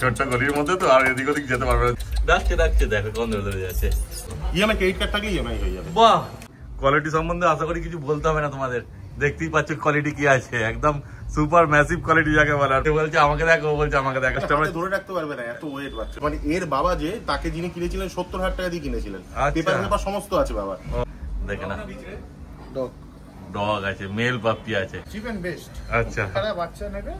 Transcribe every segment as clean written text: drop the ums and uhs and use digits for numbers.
ছোট্ট গলির মধ্যে তো আর এদিক ওদিক যেতে পারবে। ডাকছে ডাকছে, দেখো কোন ধরে যাচ্ছে। ইএমআই ক্রেডিট কার্ড থাকলে ইএমআই হয়ে যাবে। বাহ, কোয়ালিটি সম্বন্ধে আশা করি কিছু বলতে হবে না তোমাদের। দেখতেই পাচ্ছ কোয়ালিটি কি আছে, একদম সুপার ম্যাসিভ কোয়ালিটি যাকে বলে। বলছে আমাকে দেখো, বলছে আমাকে দেখো, আমরা ধরে রাখতে পারবে না এত ওয়েট বাচ্চা। মানে এর বাবা যে তাকে যিনি কিনেছিলেন 70,000 টাকা দিয়ে কিনেছিলেন, পেপার সমস্ত আছে বাবা। দেখে না, ডগ আছে, মেল পাপ্পি আছে, চিপ এন্ড বেস্ট। আচ্ছা, তারা বাচ্চা নেবে,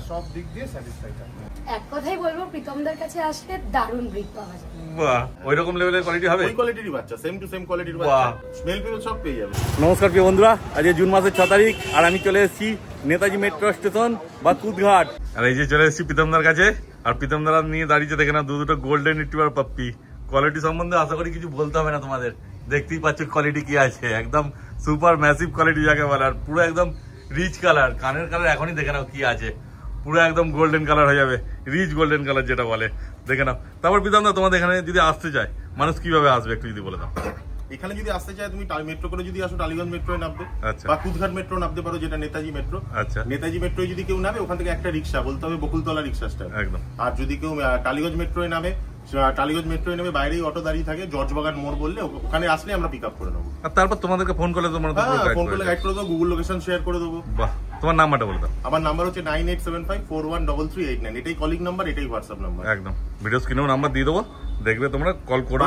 সব দিক দিয়ে স্যাটিসফাইড হবে। এক কথাই বলবো, প্রীতমদের কাছে আসলে দারুণ ব্রিড পাওয়া যায়। বাহ, ওই রকম লেভেলের কোয়ালিটি হবে। ওই কোয়ালিটির বাচ্চা, সেম টু সেম কোয়ালিটির বাচ্চা, স্মেল ফিল সব পেয়ে যাবে। নমস্কার প্রিয় বন্ধুরা, আজ জুন মাসের 6 তারিখ আর আমি চলে এসেছি নেতাজি মেট্রো স্টেশন বা কুদঘাট। আর এই যে চলে এসেছি প্রীতমদার কাছে, আর প্রীতমদারা নিয়ে দাঁড়িয়েছে দেখে না দুটো গোল্ডেন রিট্রিভার পাপ্পি। কোয়ালিটি সম্বন্ধে আশা করি কিছু বলতে হবে না তোমাদের। দেখতেই পাচ্ছ কোয়ালিটি কি আছে, একদম সুপার ম্যাসিভ কোয়ালিটি যাকে বলে। আর পুরো একদম রিচ কালার, কানের কালার এখনই দেখে নাও কি আছে, পুরো একদম গোল্ডেন কালার হয়ে যাবে, রিচ গোল্ডেন কালার যেটা বলে, দেখে নাও। তারপর প্রীতমদা তোমাদের এখানে যদি আসতে চায় মানুষ কিভাবে আসবে একটু যদি বলে দাও। এখানে যদি আসতে চায় তুমি মেট্রো করে যদি আসো, টালিগঞ্জ মেট্রোয় নামবে, বা কুদঘাট মেট্রো নামতে পারো, যেটা নেতাজি মেট্রো। আচ্ছা, নেতাজি মেট্রোয় যদি কেউ নামে, ওখান থেকে একটা রিক্সা বলতে হবে বকুলতলা রিক্সা স্ট্যান্ড একদম। আর যদি কেউ টালিগঞ্জ মেট্রোয় নামে, টালিগঞ্জ মেট্রোয় নেমে বাইরেই অটো দাঁড়িয়ে থাকে, জর্জবাগান মোড় বললে ওখানে আসলে আমরা পিক আপ করে নেবো। আর তারপর তোমাদেরকে ফোন করলে তোমরা ফোন করলে গাইড করে দেবো, গুগল লোকেশন শেয়ার করে দেবো। বাহ, তোমার নাম্বারটা বলে দাও। আমার নাম্বার হচ্ছে 9875413389। এটাই কলিং নাম্বার, এটাই হোয়াটসঅ্যাপ নাম্বার। একদম ভিডিও স্ক্রিনেও নাম্বার দিয়ে দেবো, দেখবে তোমরা কল করো।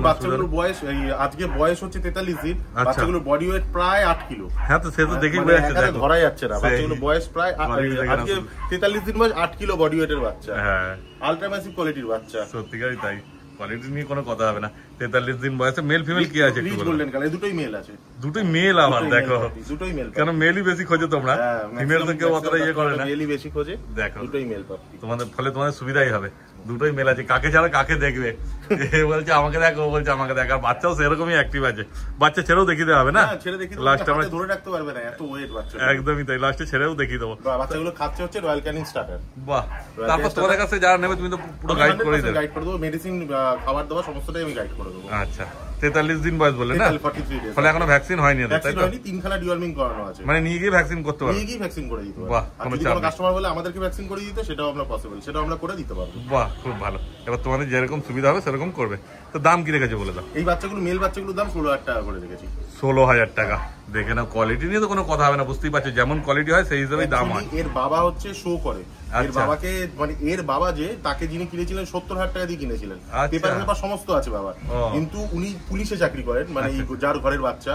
বাচ্চাগুলোর বয়স, আজকে বয়স হচ্ছে 43 দিন। বাচ্চাগুলোর বডি ওয়েট প্রায় 8 কিলো। হ্যাঁ, তো সে তো দেখেই বোঝা যাচ্ছে, দেখো ধরা যাচ্ছে না। বাচ্চাগুলোর বয়স প্রায় আজকে 43 দিন বয়স, 8 কিলো বডি ওয়েটের বাচ্চা। হ্যাঁ, আলট্রা ম্যাসিভ কোয়ালিটির বাচ্চা। সত্যিকারই তাই, কোয়ালিটি নিয়ে কোনো কথা হবে না। 43 দিন বয়সে মেল ফিমেল কি আছে? গোল্ডেন কালার, দুটোই মেল আছে। দুটোই মেল আবার, দেখো দুটোই মেল। কেন মেলই বেশি খোঁজে তোমরা, ফিমেল তো কেউ অতটা ইয়ে করে না, মেলই বেশি খোঁজে। দেখো দুটোই মেল পাপি, তোমাদের ফলে তোমাদের সুবিধাই হবে। দুটোই মেল আছে, কাকে ছাড়া কাকে দেখবে। বলছে আমাকে দেখো, বলছে আমাকে দেখ। আর বাচ্চাও সেরকমই অ্যাক্টিভ আছে, বাচ্চা ছেড়েও দেখিয়ে দেওয়া হবে না, লাস্ট আমরা ধরে রাখতে পারবে না এত ওয়েট বাচ্চা। একদমই তাই, লাস্টে ছেড়েও দেখিয়ে দেবো। বাচ্চাগুলো খাচ্ছে হচ্ছে রয়্যাল ক্যানিং স্টার্টার। বাহ, তারপর তোমাদের কাছে যারা নেবে তুমি তো পুরো গাইড করে দেবে। গাইড করে দেবো, মেডিসিন খাবার দাবার সমস্তটাই আমি গাইড করে দেবো। আচ্ছা, 43 দিন বয়স বললে না, 43 ডেজ। ফলে এখনো ভ্যাকসিন হয়নি, তাই তো? 3খানা ডিওয়ার্মিং করানো আছে, মানে নিয়ে গিয়ে ভ্যাকসিন করতে পারবে, নিয়ে গিয়ে ভ্যাকসিন করে দিতে পারবে। বাহ, আর যদি কোনো কাস্টমার বলে আমাদেরকে ভ্যাকসিন করে দিতে, সেটাও আমরা পসিবল, সেটাও আমরা করে দিতে পারবো। বাহ, খুব ভালো। এবার তোমাদের যেরকম সুবিধা হবে সেরকম করবে। তো দাম কি রেখেছো বলে দাও। এই বাচ্চাগুলো, মেল বাচ্চাগুলোর দাম 16,000 টাকা করে রেখেছি। 16,000 টাকা। দেখে না, কোয়ালিটি নিয়ে তো কোনো কথা হবে না, বুঝতেই পারছো, যেমন কোয়ালিটি হয় সেই হিসাবেই দাম হয়। এর বাবা হচ্ছে শো করে, এর বাবাকে, মানে এর বাবা যে তাকে যিনি কিনেছিলেন 70,000 টাকা দিয়ে কিনেছিলেন, পেপার সমস্ত আছে বাবা। কিন্তু উনি পুলিশে চাকরি করেন, মানে যার ঘরের বাচ্চা।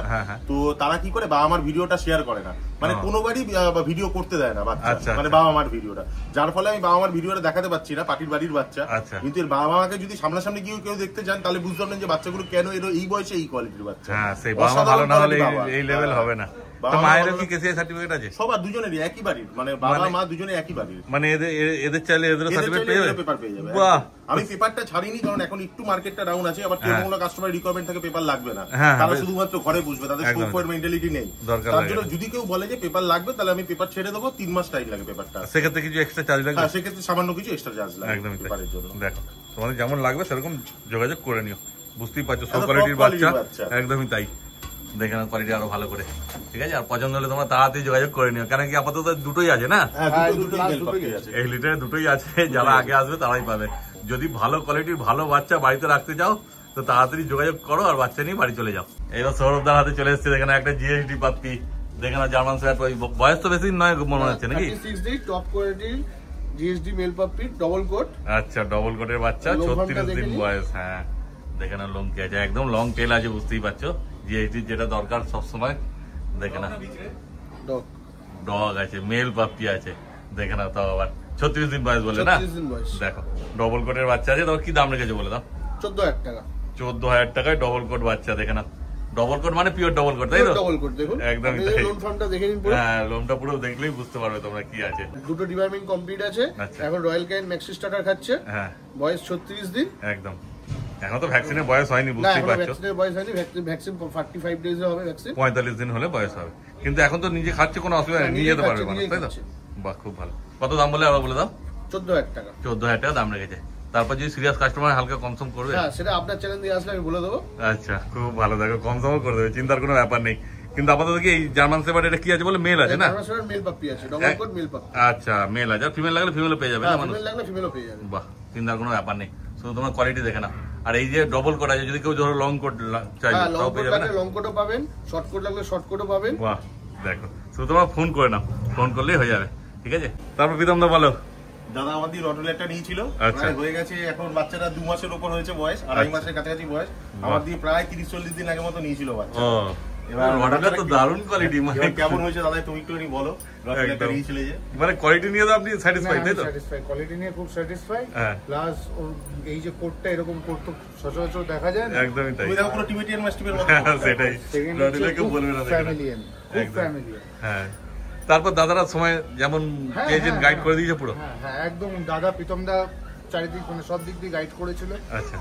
তো তারা কি করে, বাবা মার ভিডিওটা শেয়ার করে না, মানে কোনোবারই ভিডিও করতে দেয় না বাচ্চা, মানে বাবা মার ভিডিওটা। যার ফলে আমি বাবা মার ভিডিওটা দেখাতে পাচ্ছি না, পার্টির বাড়ির বাচ্চা। কিন্তু এর বাবা মাকে যদি সামনাসামনি গিয়ে কেউ দেখতে যান, তাহলে বুঝতে পারবেন যে বাচ্চাগুলো কেন এর এই বয়সে এই কোয়ালিটির বাচ্চা। হ্যাঁ, সেই বাবা ভালো না হলে এই লেভেল হবে না। তো মায়েরও কি কেসিআই সার্টিফিকেট আছে? সবার দুজনেরই একই বাড়ির, মানে বাবা মা দুজনে একই বাড়ির। মানে এদের চাইলে এদের সার্টিফিকেট পেয়ে যাবে, পেপার পেয়ে যাবে। বাহ, আমি পেপারটা ছাড়িনি, কারণ এখন একটু মার্কেটটা ডাউন আছে। আবার কেউ কোনো কাস্টমার রিকোয়ারমেন্ট থেকে পেপার লাগবে না, তারা শুধুমাত্র ঘরে বুঝবে, তাদের শো ফর মেন্টালিটি নেই। তার জন্য যদি কেউ বলে যে পেপার লাগবে, তাহলে আমি পেপার ছেড়ে দেবো, 3 মাস টাইম লাগে পেপারটা। সেক্ষেত্রে কিছু এক্সট্রা চার্জ লাগবে? সেক্ষেত্রে সামান্য কিছু এক্সট্রা চার্জ লাগবে একদমই পেপারের জন্য। দেখো, তোমাদের যেমন লাগবে সেরকম যোগাযোগ করে নিও, বুঝতেই পারছো, সব কোয়ালিটির বাচ্চা। একদমই তাই, দেখে না কোয়ালিটি আরো ভালো করে, ঠিক আছে? আর পছন্দ হলে তোমরা তাড়াতাড়ি যোগাযোগ করে নিও, কারণ কি আপাতত দুটোই আছে না, এই লিটারে দুটোই আছে। যারা আগে আসবে তারাই পাবে। যদি ভালো কোয়ালিটির ভালো বাচ্চা বাড়িতে রাখতে চাও, তো তাড়াতাড়ি যোগাযোগ করো আর বাচ্চা নিয়ে বাড়ি চলে যাও। এবার সৌরভদার হাতে চলে এসছে দেখে না একটা জিএসডি পাপ্পি। দেখে না, জার্মান শেয়ার, বয়স তো বেশি নয় মনে হচ্ছে নাকি? টপ কোয়ালিটির GSD male puppy, double coat. আচ্ছা, ডবল কোটের বাচ্চা, 36 দিন বয়স। হ্যাঁ, দেখে না লং কি আছে, একদম লং টেল আছে, বুঝতেই পারছো, জিএসডি যেটা দরকার সবসময়। দেখে না, ডগ আছে, মেল পাপ্পি আছে। দেখে না, তাও আবার 36 দিন বয়স বলে না। দেখো, ডবল কোটের বাচ্চা আছে। তোমার কি দাম রেখেছে বলে দাও? 14,000 টাকা। 14,000 টাকায় ডবল কোট বাচ্চা। দেখে না, ডবল কোট মানে পিওর ডবল কোট, তাই তো? ডবল কোট, দেখুন একদমই তাই। লোম ফর্মটা দেখে নিন পুরো। হ্যাঁ, লোমটা পুরো দেখলেই বুঝতে পারবে তোমরা কি আছে। দুটো ডিওয়ার্মিং কমপ্লিট আছে। এখন রয়্যাল ক্যানিং ম্যাক্সি স্টার্টার খাচ্ছে। হ্যাঁ, বয়স 36 দিন। একদম, এখন তো ভ্যাকসিনের বয়স হয়নি, বুঝতেই পারছো। ভ্যাকসিনের বয়স হয়নি, ভ্যাকসিন 45 ডেজে হবে ভ্যাকসিন। 45 দিন হলে বয়স হবে, কিন্তু এখন তো নিজে খাচ্ছে, কোনো অসুবিধা নেই, নিয়ে যেতে পারবে মানুষ, তাই তো? বাহ, খুব ভালো। কত দাম বলে আবার বলে দাও? 14,000 টাকা। 14,000 টাকা দাম রেখেছে। তারপর যদি সিরিয়াস কাস্টমার হালকা কমসম করবে, হ্যাঁ, সেটা আপনার চ্যানেল দিয়ে আসলে আমি বলে দেবো। আচ্ছা, খুব ভালো, দেখো কমসমও করে দেবে, চিন্তার কোনো ব্যাপার নেই। কিন্তু আপাতত কি এই জার্মান শেফার্ড এটা কি আছে বলে, মেল আছে না? জার্মান শেফার্ড মেল পাপ্পি আছে, ডবল কোট মেল পাপ্পি। আচ্ছা, মেল আছে, আর ফিমেল লাগলে ফিমেলও পেয়ে যাবে না মানুষ? ফিমেল লাগলে ফিমেলও পেয়ে যাবে। বাহ, চিন্তার কোনো ব্যাপার নেই, শুধু তোমার কোয়ালিটি দেখে না। আর এই যে ডবল কোট আছে, যদি কেউ ধরো লং কোট চাই লং কোট লাগলে লং কোটও পাবেন, শর্ট কোট লাগলে শর্ট কোটও পাবেন। বাহ দেখো, শুধু তোমার ফোন করে নাও, ফোন করলেই হয়ে যাবে, ঠিক আছে। তারপর প্রীতম দা বলো। দাদা আমাদের রটওয়েলারটা নিয়েছিল, প্রায় হয়ে গেছে এখন বাচ্চাটা 2 মাসের উপর হয়েছে বয়স, 2.5 মাসের কাছাকাছি বয়স। আমাদের প্রায় 30-40 দিন আগে মতো নিয়েছিল বাচ্চা। এবার রটওয়েলার তো দারুণ কোয়ালিটি, মানে কেমন হয়েছে দাদা তুমি একটু বলো। রটওয়েলারটা নিয়েছিলে যে, মানে কোয়ালিটি নিয়ে তো আপনি স্যাটিসফাইড, তাই তো? স্যাটিসফাইড, কোয়ালিটি নিয়ে খুব স্যাটিসফাইড। প্লাস এই যে কোটটা এরকম কোট তো সচরাচর দেখা যায় না। একদমই তাই, তুমি দেখো পুরো টিবেটিয়ান মাস্টিফের মতো। সেটাই, রটওয়েলারকে বলবে না, ফ্যামিলিয়ান, খুব ফ্যামিলিয়ান। হ্যাঁ, তারপর দাদারা সময় যেমন এজেন্ট গাইড করে দিয়েছে পুরো। হ্যাঁ একদম, দাদা প্রীতম দা চারিদিক মানে সব দিক দিয়ে গাইড করেছিল।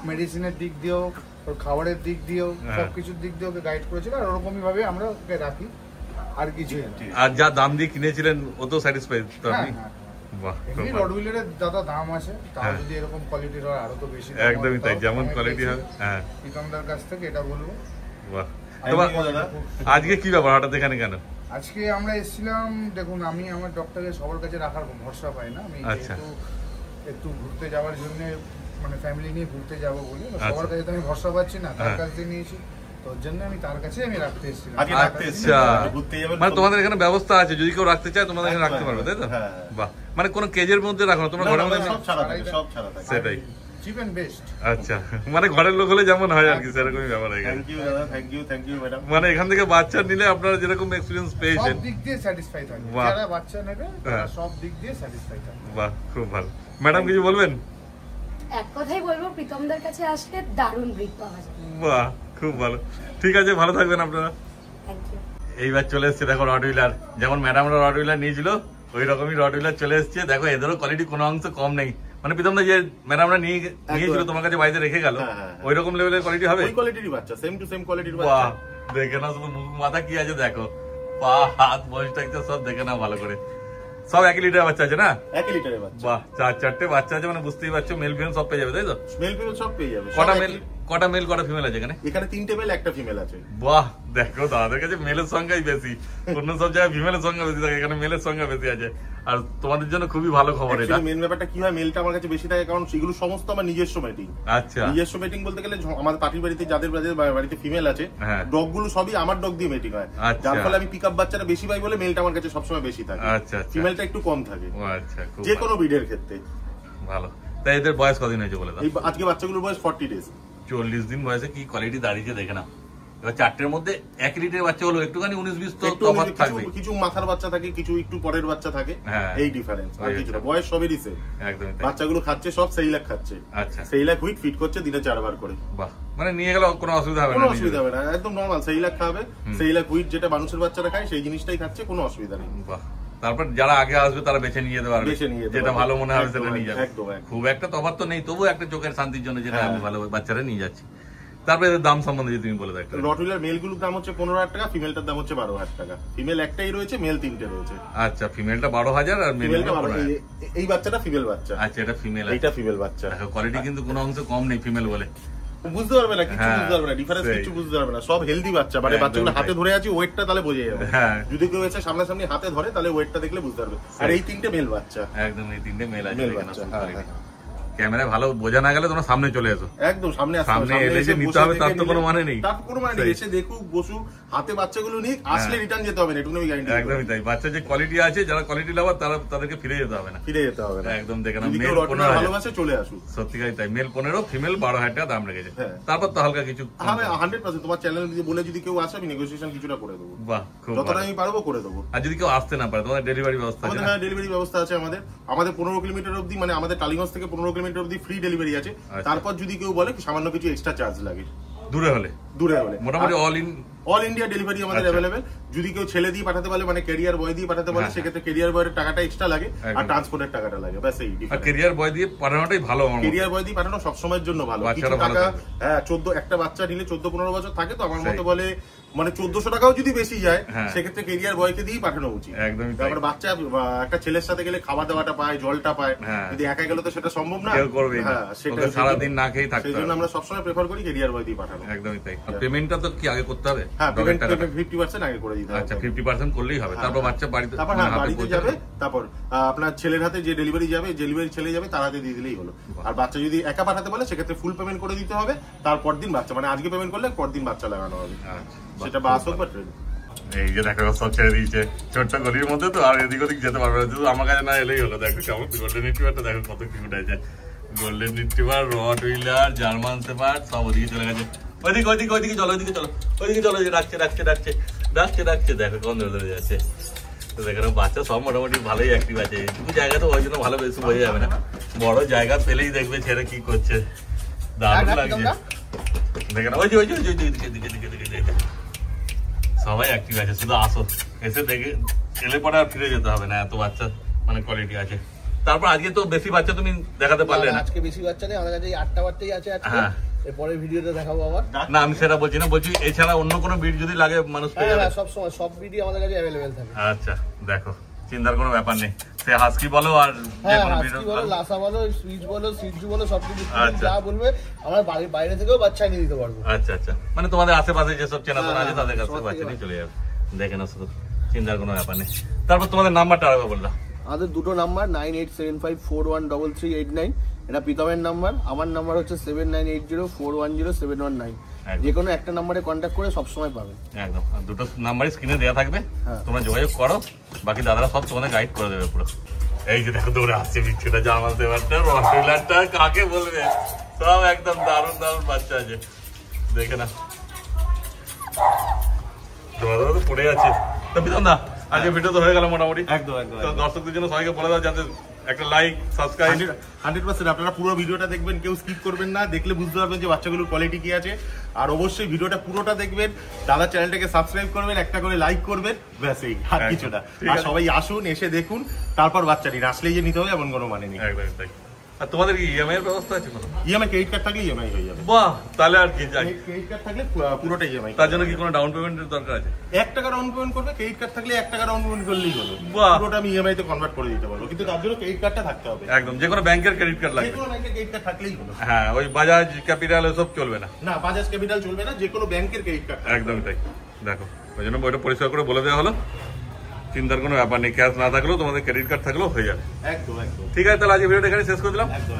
মেডিসিনের দিক দিয়েও, ওর খাবারের দিক দিয়েও, সবকিছুর দিক দিয়ে ওকে গাইড করেছিল। আর ওরকমই ভাবে আমরা ওকে রাখি, আর কিছু। আর যা দাম দিয়ে কিনেছিলেন ও তো স্যাটিসফাইড তো আপনি? বাহ, এমনি রটওয়েলারের দাদা দাম আছে, তাও যদি এরকম কোয়ালিটির হয় আরো তো বেশি। একদমই তাই, যেমন কোয়ালিটি হবে। হ্যাঁ, প্রীতম দার কাছ থেকে এটা বলবো। বাহ, আজকে কি ব্যাপার হঠাৎ এখানে কেন? আজকে আমরা এসেছিলাম, দেখুন আমি আমার ডক্টরকে সবার কাছে রাখার ভরসা পাই না। আমি একটু ঘুরতে যাওয়ার জন্য, মানে ফ্যামিলি নিয়ে ঘুরতে যাবো বলে সবার কাছে তো আমি ভরসা পাচ্ছি না, তার কাছে নিয়েছি, তোর জন্য আমি তার কাছে আমি রাখতে এসেছিলাম। আচ্ছা, মানে তোমাদের এখানে ব্যবস্থা আছে, যদি কেউ রাখতে চায় তোমাদের এখানে রাখতে পারবে, তাই তো? বাহ, মানে কোনো কেজের মধ্যে রাখো না, তোমার ঘরের মধ্যে সব ছাড়া থাকে, সব ছাড়া থাকে। সেটাই চিপ এন্ড বেস্ট। আচ্ছা, মানে ঘরের লোক হলে যেমন হয় আর কি, সেরকমই ব্যাপার হয়ে গেছে। Thank you madam. মানে এখান থেকে বাচ্চা নিলে আপনারা যেরকম এক্সপেরিয়েন্স পেয়েছেন, সব দিক দিয়ে স্যাটিসফাই থাকবে, যারা বাচ্চা নেবে তারা সব দিক দিয়ে স্যাটিসফাই থাকবে। বাহ, খুব ভালো। ম্যাডাম কিছু বলবেন? এক কথাই বলবো, প্রীতমদার কাছে আসলে দারুণ ব্রিড পাওয়া যায়। বাহ, খুব ভালো, ঠিক আছে, ভালো থাকবেন আপনারা। Thank you. এইবার চলে এসছে দেখো রটওয়েলার, যেমন ম্যাডামরা রটওয়েলার নিয়েছিল ওই রকমই রটওয়েলার চলে এসছে। দেখো এদেরও কোয়ালিটি কোনো অংশ কম নেই, মানে প্রীতম দা যে ম্যাডামরা নিয়েছিল তোমার কাছে বাড়িতে রেখে গেল, ওই রকম লেভেলের কোয়ালিটি হবে? ওই কোয়ালিটির বাচ্চা, সেম টু সেম কোয়ালিটির বাচ্চা। বাহ, দেখে না শুধু মুখ মাথা কি আছে দেখো, পা হাত বয়সটা সব দেখে না ভালো করে। সব 1 লিটারের বাচ্চা আছে না? 1 লিটারের বাচ্চা। বাহ, 4-4টে বাচ্চা আছে, মানে বুঝতেই পারছো মেল ফিমেল সব পেয়ে যাবে, তাই তো? মেল ফিমেল সব পেয়ে যাবে। কটা মেল কটা ফিমেল আছে এখানে? এখানে 3টে মেল 1টা ফিমেল আছে। বাহ, দেখো দাদাদের কাছে মেলের সংখ্যাই বেশি, অন্য সব জায়গায় ফিমেলের সংখ্যা বেশি থাকে, এখানে মেলের সংখ্যা বেশি আছে। আর তোমাদের জন্য খুবই ভালো খবর এটা। মেন ব্যাপারটা কি হয়, মেলটা আমার কাছে বেশি থাকে কারণ সেগুলো সমস্ত আমার নিজস্ব মেটিং। আচ্ছা, নিজস্ব মেটিং বলতে গেলে আমাদের পার্টির বাড়িতে যাদের বাড়িতে ফিমেল আছে, ডগ গুলো সবই আমার ডগ দিয়ে মেটিং হয়, যার ফলে আমি পিকআপ বাচ্চাটা বেশি পাই বলে মেলটা আমার কাছে সবসময় বেশি থাকে। আচ্ছা, ফিমেলটা একটু কম থাকে। আচ্ছা, যে কোনো ব্রিডের ক্ষেত্রে। ভালো। তাই এদের বয়স কতদিন হয়েছে বলে দাও? আজকে বাচ্চাগুলোর বয়স 40 ডেজ। 40 দিন বয়সে কি কোয়ালিটি দাঁড়িয়েছে দেখে না। এবার 4টের মধ্যে 1 লিটারের বাচ্চা হলো, একটুখানি 19-20 তো তফাৎ থাকবে। কিছু মাথার বাচ্চা থাকে, কিছু একটু পরের বাচ্চা থাকে, এই ডিফারেন্স। আর কিছু না, বয়স সবেরই সেম। একদমই তাই। বাচ্চাগুলো খাচ্ছে সব সেইলাক খাচ্ছে। আচ্ছা, সেইলাক হুইট ফিট করছে দিনে 4 বার করে। বাহ, মানে নিয়ে গেলে কোনো অসুবিধা হবে না? কোনো অসুবিধা হবে না, একদম নরমাল সেইলাক খাবে। সেইলাক হুইট যেটা মানুষের বাচ্চারা খায় সেই জিনিসটাই খাচ্ছে, কোনো অসুবিধা নেই। বাহ, তারপর যারা আগে আসবে তারা বেছে নিয়ে যেতে পারবে, যেটা ভালো মনে হবে সেটা নিয়ে যাবে। খুব একটা তফাৎ তো নেই, তবুও একটা চোখের শান্তির জন্য যেটা আমি ভালো বাচ্চারা নিয়ে যাচ্ছি। তারপরে দাম সম্বন্ধে যদি তুমি বলে দাও। রটওয়েলার মেলগুলোর দাম হচ্ছে 15,000 টাকা, ফিমেলটার দাম হচ্ছে 12,000 টাকা। ফিমেল একটাই রয়েছে, মেল 3টে রয়েছে। আচ্ছা, ফিমেলটা 12,000 আর মেলটা 12,000। এই বাচ্চাটা ফিমেল বাচ্চা। আচ্ছা, এটা ফিমেল, এটা ফিমেল বাচ্চা। কোয়ালিটি কিন্তু কোনো অংশ কম নেই ফিমেল বলে, বুঝতে পারবে না, কিছু বুঝতে পারবে না, ডিফারেন্স কিছু বুঝতে পারবে না। সব হেলদি বাচ্চা, মানে বাচ্চাগুলো হাতে ধরে আছে, ওয়েটটা তাহলে বোঝা যাবে। যদি কেউ এসে সামনাসামনি হাতে ধরে তাহলে ওয়েটটা দেখলে বুঝতে পারবে। আর এই 3টে মেল বাচ্চা, একদম এই 3টে মেল আছে। ক্যামেরায় ভালো বোঝা না গেলে তোমরা সামনে চলে এসো, একদম সামনে এলে যে নিতে হবে তার তো কোনো মানে নেই। তার কোনো মানে নেই, এসে দেখুক, বসুক, হাতে বাচ্চাগুলো নিক, আসলে রিটার্ন যেতে হবে না, এটুকু আমি গ্যারান্টি। একদমই তাই, বাচ্চা যে কোয়ালিটি আছে, যারা কোয়ালিটি লাভার তাদেরকে ফিরে যেতে হবে না, একদম দেখে না। মেল 15 ভালোবাসে চলে আসুক, সত্যিকারই তাই। মেল 15, ফিমেল 12,000 টাকা দাম রেখেছে। তারপর তো হালকা কিছু 100% তোমার চ্যানেল বলে যদি কেউ আসে আমি নেগোসিয়েশন কিছুটা করে দেবো। বাহ, যতটা আমি পারবো করে দেবো। আর যদি কেউ আসতে না পারে, তোমাদের ডেলিভারি ব্যবস্থা আছে? হ্যাঁ, ডেলিভারি ব্যবস্থা আছে আমাদের। 15 কিলোমিটার অবধি, মানে আমাদের টালিগঞ্জ থেকে 15 কিলোমিটার অবধি ফ্রি ডেলিভারি আছে। তারপর যদি কেউ বলে সামান্য কিছু এক্সট্রা চার্জ লাগে, দূরে হলে মোটামুটি অল ইন্ডিয়া ডেলিভারি আমাদের अवेलेबल। যদি কেউ ছেলে দিয়ে পাঠাতে বলে, মানে ক্যারিয়ার বয় দিয়ে পাঠাতে বলে, সেক্ষেত্রে ক্যারিয়ার বয়ের টাকাটা এক্সট্রা লাগে আর ট্রান্সপোর্টের টাকাটা লাগে, ব্যাস এই ডিফারেন্স। ক্যারিয়ার বয় দিয়ে পাঠানোটাই ভালো, ক্যারিয়ার বয় দিয়ে পাঠানো সব সময়ের জন্য ভালো। কিছু টাকা, হ্যাঁ, 14 একটা বাচ্চা নিলে 14-15 বছর থাকে, তো আমার মতে বলে মানে 1400 টাকাও যদি বেশি যায় সেক্ষেত্রে কেরিয়ার বয়কে দিয়েই পাঠানো উচিত। একদমই। তারপরে বাচ্চা একটা ছেলের সাথে গেলে খাওয়া দাওয়াটা পায়, জলটা পায়, যদি একা গেলে তো সেটা সম্ভব না। হ্যাঁ, সেটা সারাদিন না খেয়ে থাকতে হয়। সেই জন্য আমরা সবসময় প্রেফার করি কেরিয়ার বয় দিয়ে পাঠানো। একদমই তাই। পেমেন্টটা তো কি আগে করতে হবে? হ্যাঁ, পেমেন্ট 50% আগে করে দিতে হবে। আচ্ছা, 50% করলেই হবে। তারপর বাচ্চা বাড়িতে যাবে, তারপর আপনার ছেলের হাতে যে ডেলিভারি ছেলে যাবে তার হাতে দিয়ে দিলেই হলো। আর বাচ্চা যদি একা পাঠাতে বলে সেক্ষেত্রে ফুল পেমেন্ট করে দিতে হবে, তারপর দিন বাচ্চা, মানে আজকে পেমেন্ট করলে পরদিন বাচ্চা লাগানো হবে, সেটা বাস হোক বা ট্রেন। এই যে দেখো সব ছেড়ে দিয়েছে ছোট্ট গলির মধ্যে, তো আর এদিক ওদিক যেতে পারবে না, শুধু আমার কাছে না এলেই হলো। দেখো কেমন গোল্ডেন রিট্রিভারটা, দেখো কত কিউট আছে। গোল্ডেন রিট্রিভার, রট হুইলার, জার্মান শেপার্ড সব ওদিকে চলে গেছে। ওইদিকে চলো, ওইদিকে চলো, ডাকছে দেখো কোন ধরে যাচ্ছে। তো দেখো বাচ্চা সব মোটামুটি ভালোই অ্যাক্টিভ আছে। একটু জায়গা তো ওই জন্য ভালো বেশি বোঝা যাবে না, বড় জায়গা পেলেই দেখবে ছেড়ে কি করছে, দারুণ লাগছে। দেখে না, ওই যে সবাই অ্যাক্টিভ আছে, শুধু আসো, এসে দেখে এলে পরে আর ফিরে যেতে হবে না, এত বাচ্চা মানে কোয়ালিটি আছে। তারপর আজকে তো বেশি বাচ্চা তুমি দেখাতে পারলে না। আজকে বেশি বাচ্চা নেই, আমাদের কাছে 8টা বাচ্চাই আছে আজকে। এরপরে ভিডিওতে দেখাবো আবার। না আমি সেটা বলছি না, বলছি এছাড়া অন্য কোনো বিট যদি লাগে মানুষ পেয়ে যাবে। সব সময় সব ভিডিও আমাদের কাছে अवेलेबल থাকে। আচ্ছা, দেখো চিন্তার কোনো ব্যাপার নেই, সে হাস্কি বলো আর যে কোনো বিট বলো, লাসা বলো, সুইচ বলো, সিজু বলো, সব কিছু যা বলবে আমরা বাইরে থেকেও বাচ্চা নিয়ে দিতে পারবো। আচ্ছা, মানে তোমাদের আশেপাশে যেসব চেনাশোনা আছে তাদের কাছে বাচ্চা নিয়ে চলে যাবে, দেখে না, শুধু চিন্তার কোনো ব্যাপার নেই। তারপর তোমাদের নাম্বারটা আরেকবার বললাম। আমাদের দুটো নাম্বার 9875413389, এটা প্রীতমের নাম্বার। আমার নাম্বার হচ্ছে 7980410719। যে কোনো একটা নাম্বারে কন্ট্যাক্ট করে সবসময় পাবেন। একদম, দুটো নাম্বারই স্ক্রিনে দেওয়া থাকবে, তোমরা যোগাযোগ করো, বাকি দাদারা সব তোমাদের গাইড করে দেবে পুরো। এই যে দেখো দৌড়ে আসছে বিচ্ছুটা, জার্মান শেপার্ডটা, রট হুইলারটা, কাকে বলবে, সব একদম দারুণ বাচ্চা আছে, দেখে না তোমাদের তো পড়ে আছে। তো প্রীতম দা, আজকে ভিডিও তো হয়ে গেল মোটামুটি। একদম। দর্শকদের জন্য সবাইকে বলে দাও যাতে একটা লাইক, সাবস্ক্রাইব 100% আপনারা পুরো ভিডিওটা দেখবেন, কেউ স্কিপ করবেন না, দেখলে বুঝতে পারবেন যে বাচ্চাগুলোর কোয়ালিটি কি আছে। আর অবশ্যই ভিডিওটা পুরোটা দেখবেন, দাদা চ্যানেলটাকে সাবস্ক্রাইব করবেন, একটা করে লাইক করবেন, ব্যাস এই আর কিছু না। আর সবাই আসুন, এসে দেখুন, তারপর বাচ্চা নিন, আসলেই যে নিতে হবে এমন কোনো মানে নেই। একদম তাই। আর তোমাদের কি ইএমআই এর ব্যবস্থা আছে? ইএমআই ক্রেডিট কার্ড থাকলে ইএমআই হয়ে যাবে। বাহ, তাহলে আর কি চাই, ক্রেডিট কার্ড থাকলে পুরোটা ইএমআই। তার জন্য কি কোনো ডাউন পেমেন্টের দরকার আছে? 1 টাকা ডাউন পেমেন্ট করবে, ক্রেডিট কার্ড থাকলে 1 টাকা ডাউন পেমেন্ট করলেই হলো, পুরোটা আমি ইএমআই তে কনভার্ট করে দিতে পারবো। কিন্তু তার জন্য ক্রেডিট কার্ডটা থাকতে হবে। একদম, যে কোনো ব্যাংকের ক্রেডিট কার্ড লাগবে, যে কোনো ব্যাংকের ক্রেডিট কার্ড থাকলেই হলো। হ্যাঁ, ওই বাজাজ ক্যাপিটাল এসব চলবে না। না, বাজাজ ক্যাপিটাল চলবে না, যে কোনো ব্যাংকের ক্রেডিট কার্ড। একদমই তাই। দেখো ওই জন্য ওইটা পরিষ্কার করে বলে দেওয়া হলো, চিন্তার কোনো ব্যাপার নেই, ক্যাশ না থাকলেও তোমাদের ক্রেডিট কার্ড থাকলেও হয়ে যাবে। একদম। ঠিক আছে, তাহলে আজকে ভিডিওটা এখানে শেষ করে দিলাম। একদম।